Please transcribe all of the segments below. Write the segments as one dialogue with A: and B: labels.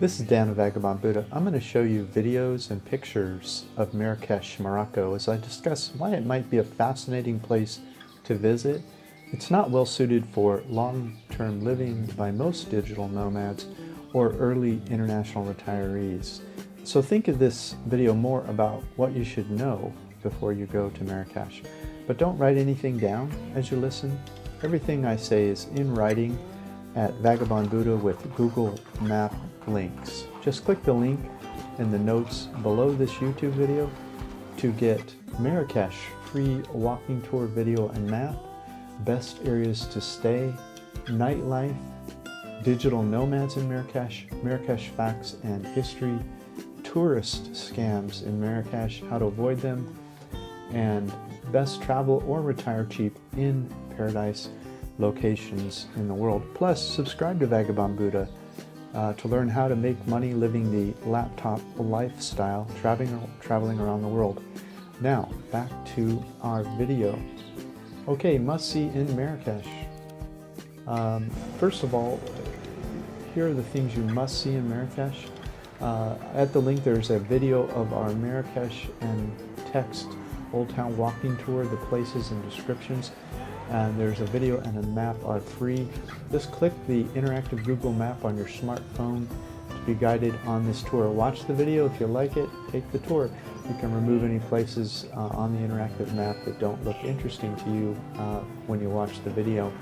A: This is Dan of 𝗥𝗲𝗄𝐴. I'm going to show you videos and pictures of Marrakech, Morocco as I discuss why it might be a fascinating place to visit. It's not well suited for long-term living by most digital nomads or early international retirees. So think of this video more about what you should know before you go to Marrakech. But don't write anything down as you listen. Everything I say is in writing at 𝗥𝗲𝗄𝐴 with Google Map links. Just click the link in the notes below this YouTube video to get Marrakech free walking tour video and map, best areas to stay, nightlife, digital nomads in Marrakech, Marrakech facts and history, tourist scams in Marrakech, how to avoid them, and best travel or retire cheap in paradise locations in the world. Plus, subscribe to 𝗥𝗲𝗄𝐴 to learn how to make money living the laptop lifestyle, traveling around the world. Now, back to our video. Okay, must-see in Marrakech. First of all, here are the things you must see in Marrakech. At the link there's a video of our Marrakech and text Old Town walking tour. The places and descriptions, and there's a video and a map are free. Just click the interactive Google map on your smartphone to be guided on this tour. Watch the video. If you like it, take the tour. You can remove any places on the interactive map that don't look interesting to you when you watch the video.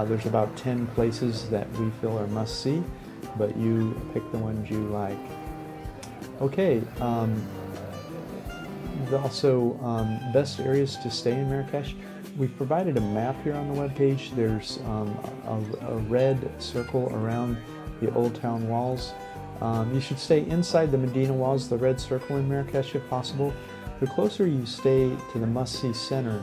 A: There's about 10 places that we feel are must-see, but you pick the ones you like. Okay, also best areas to stay in Marrakech. We've provided a map here on the webpage. There's a red circle around the Old Town walls. You should stay inside the Medina walls, the red circle in Marrakech if possible. The closer you stay to the must-see center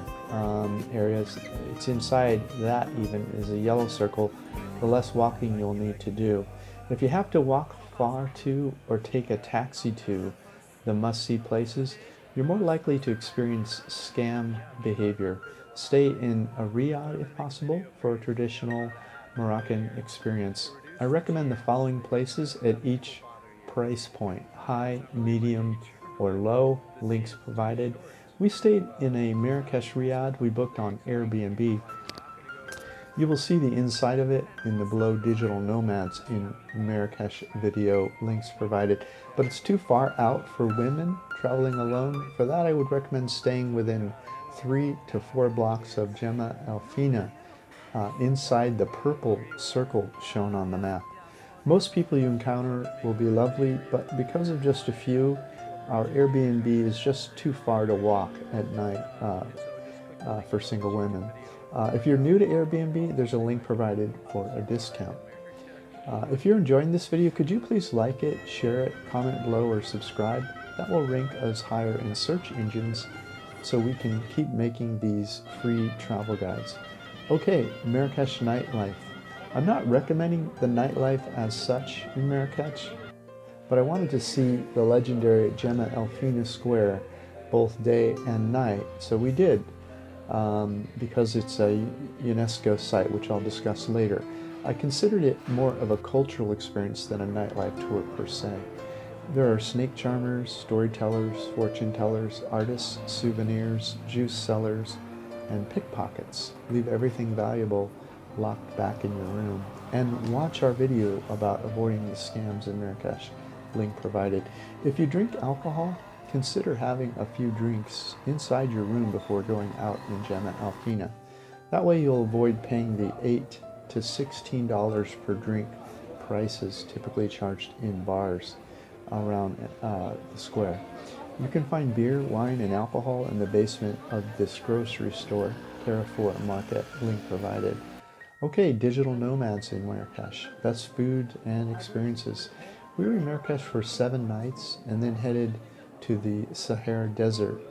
A: areas, it's inside that even is a yellow circle, the less walking you'll need to do. If you have to walk far to or take a taxi to the must-see places, you're more likely to experience scam behavior. Stay in a riad if possible for a traditional Moroccan experience. I recommend the following places at each price point: high, medium, or low, links provided. We stayed in a Marrakech riad we booked on Airbnb. You will see the inside of it in the below digital nomads in Marrakech video, links provided. But it's too far out for women traveling alone. For that, I would recommend staying within 3 to 4 blocks of Jemaa El Fina, inside the purple circle shown on the map. Most people you encounter will be lovely, but because of just a few, our Airbnb is just too far to walk at night for single women. If you're new to Airbnb, there's a link provided for a discount. If you're enjoying this video, could you please like it, share it, comment below, or subscribe? That will rank us higher in search engines so we can keep making these free travel guides. Okay, Marrakech nightlife. I'm not recommending the nightlife as such in Marrakech, but I wanted to see the legendary Jemaa El Fina Square both day and night, so we did. Because it's a UNESCO site, which I'll discuss later. I considered it more of a cultural experience than a nightlife tour per se. There are snake charmers, storytellers, fortune tellers, artists, souvenirs, juice sellers, and pickpockets. Leave everything valuable locked back in your room. And watch our video about avoiding the scams in Marrakech, link provided. If you drink alcohol, consider having a few drinks inside your room before going out in Jemaa El Fina. That way you'll avoid paying the $8 to $16 per drink prices typically charged in bars around the square. You can find beer, wine, and alcohol in the basement of this grocery store, Carrefour Market, link provided. Okay, digital nomads in Marrakech, best food and experiences. We were in Marrakech for 7 nights and then headed to the Sahara Desert.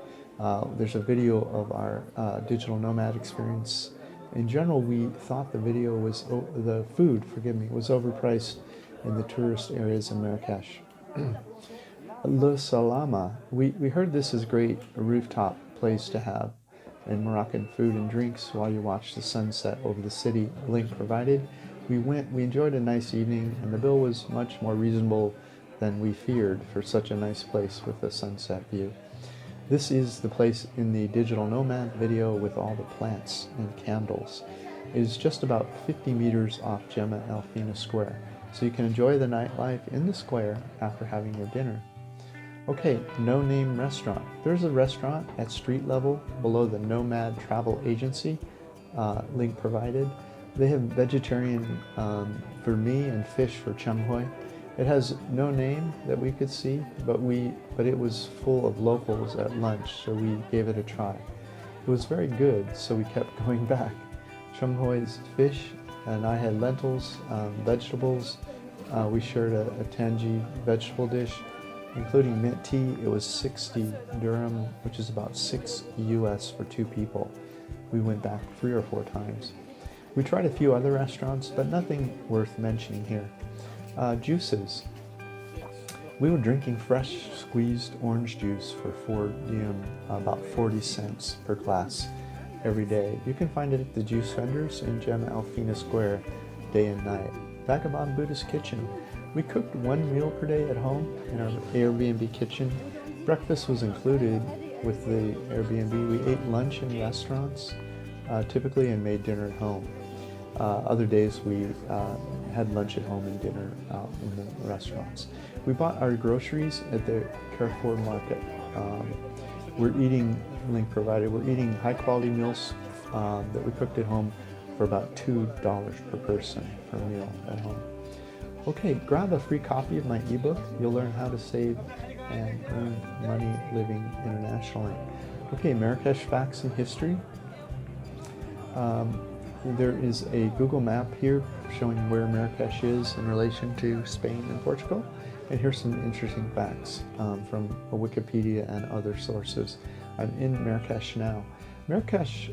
A: There's a video of our digital nomad experience. In general, we thought the food was overpriced in the tourist areas in Marrakech. 𝗏 we heard this is great, a rooftop place to have and Moroccan food and drinks while you watch the sunset over the city, link provided. We enjoyed a nice evening, and the bill was much more reasonable than we feared for such a nice place with a sunset view. This is the place in the Digital Nomad video with all the plants and candles. It is just about 50 meters off 𝐿𝐵𝐻 Square, so you can enjoy the nightlife in the square after having your dinner. Okay, No Name Restaurant. There's a restaurant at street level below the Nomad Travel Agency, link provided. They have vegetarian for me and fish for 𝗙 It has no name that we could see, but it was full of locals at lunch, so we gave it a try. It was very good, so we kept going back. 𝗙's fish, and I had lentils, vegetables. We shared a 𝗙ci vegetable dish, including mint tea. It was 60 dirham, which is about $6 for 2 people. We went back 3 or 4 times. We tried a few other restaurants, but nothing worth mentioning here. Juices. We were drinking fresh squeezed orange juice for 4 dirham, about 40 cents per glass every day. You can find it at the juice vendors in 𝗙 Square day and night. Vagabond Buddhist Kitchen. We cooked 1 meal per day at home in our Airbnb kitchen. Breakfast was included with the Airbnb. We ate lunch in restaurants, typically, and made dinner at home. Other days we had lunch at home and dinner out in the restaurants. We bought our groceries at the Carrefour market. We're eating, link provided, we're eating high quality meals that we cooked at home for about $2 per person per meal at home. Okay, grab a free copy of my ebook. You'll learn how to save and earn money living internationally. Okay, Marrakech Facts and History. There is a Google map here showing where Marrakech is in relation to Spain and Portugal. And here's some interesting facts from Wikipedia and other sources. I'm in Marrakech now. Marrakech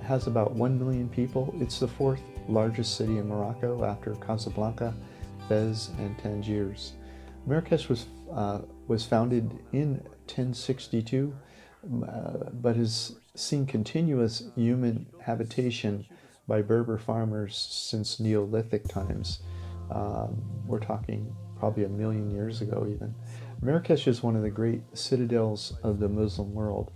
A: has about 1 million people. It's the 4th largest city in Morocco after Casablanca, Fez, and Tangiers. Marrakech was founded in 1062, but has seen continuous human habitation by Berber farmers since Neolithic times. We're talking probably 1 million years ago even. Marrakech is one of the great citadels of the Muslim world.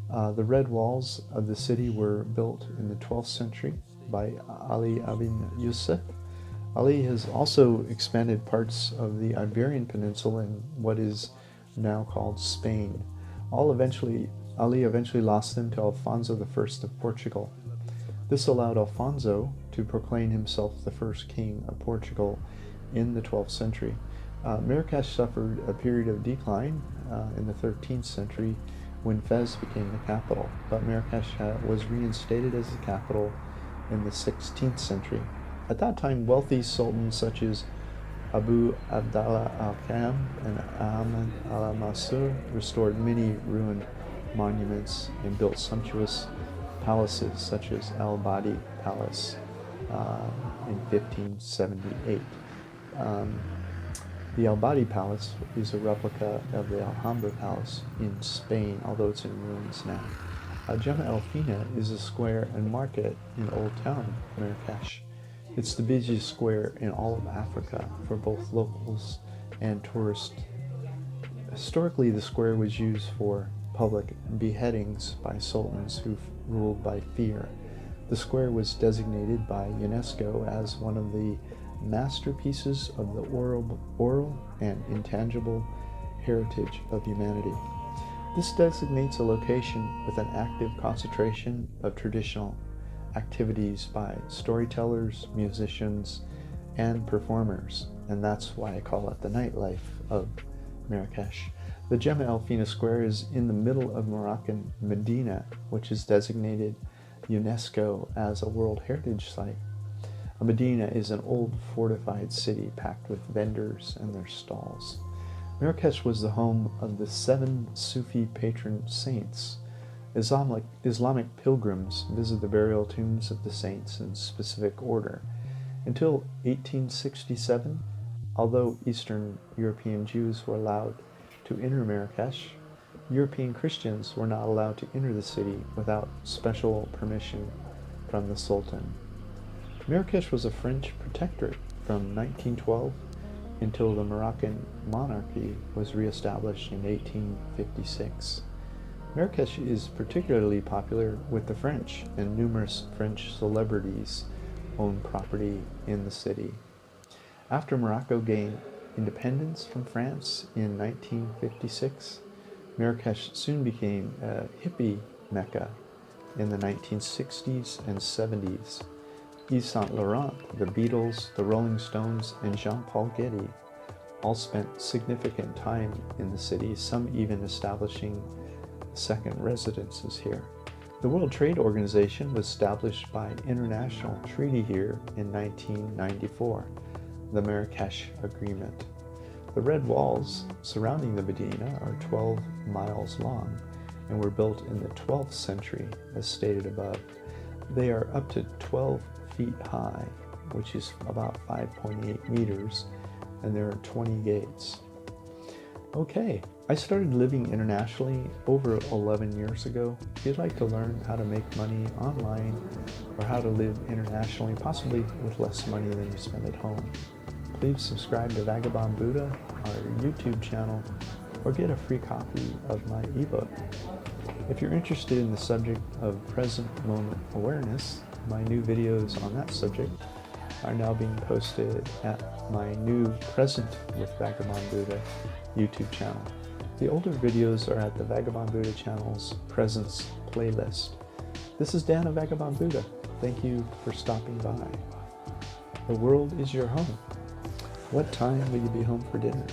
A: The red walls of the city were built in the 12th century by Ali ibn Yusuf. Ali has also expanded parts of the Iberian Peninsula in what is now called Spain. Ali eventually lost them to Alfonso I of Portugal. This allowed Alfonso to proclaim himself the first king of Portugal in the 12th century. Marrakech suffered a period of decline in the 13th century when Fez became the capital, but Marrakech was reinstated as the capital in the 16th century. At that time, wealthy sultans such as Abu Abdallah al-Kam and Ahmed al-Mansur restored many ruined monuments and built sumptuous palaces such as Badi Palace in 1578. The Badi Palace is a replica of the Alhambra Palace in Spain, although it's in ruins now. 𝗙 is a square and market in Old Town, Marrakech. It's the busiest square in all of Africa for both locals and tourists. Historically, the square was used for public beheadings by sultans who ruled by fear. The square was designated by UNESCO as one of the masterpieces of the oral and intangible heritage of humanity. This designates a location with an active concentration of traditional activities by storytellers, musicians, and performers, and that's why I call it the nightlife of Marrakech. The 𝗙 Square is in the middle of Moroccan Medina, which is designated UNESCO as a World Heritage Site. Medina is an old fortified city packed with vendors and their stalls. Marrakech was the home of the 7 Sufi patron saints. Islamic pilgrims visit the burial tombs of the saints in specific order. Until 1867, although Eastern European Jews were allowed to enter Marrakech, European Christians were not allowed to enter the city without special permission from the Sultan. Marrakech was a French protectorate from 1912 until the Moroccan monarchy was re-established in 1856. Marrakech is particularly popular with the French, and numerous French celebrities own property in the city. After Morocco gained independence from France in 1956, Marrakech soon became a hippie mecca in the 1960s and 70s. Yves Saint Laurent, the Beatles, the Rolling Stones, and Jean-Paul Getty all spent significant time in the city, some even establishing second residences here. The World Trade Organization was established by an international treaty here in 1994, the Marrakech Agreement. The red walls surrounding the Medina are 12 miles long and were built in the 12th century, as stated above. They are up to 12 feet high, which is about 5.8 meters, and there are 20 gates. Okay, I started living internationally over 11 years ago. If you'd like to learn how to make money online or how to live internationally, possibly with less money than you spend at home, please subscribe to Vagabond Buddha, our YouTube channel, or get a free copy of my ebook. If you're interested in the subject of present moment awareness, my new videos on that subject are now being posted at my new Present with Vagabond Buddha YouTube channel. The older videos are at the Vagabond Buddha channel's Presents playlist. This is Dan of Vagabond Buddha. Thank you for stopping by. The world is your home. What time will you be home for dinner?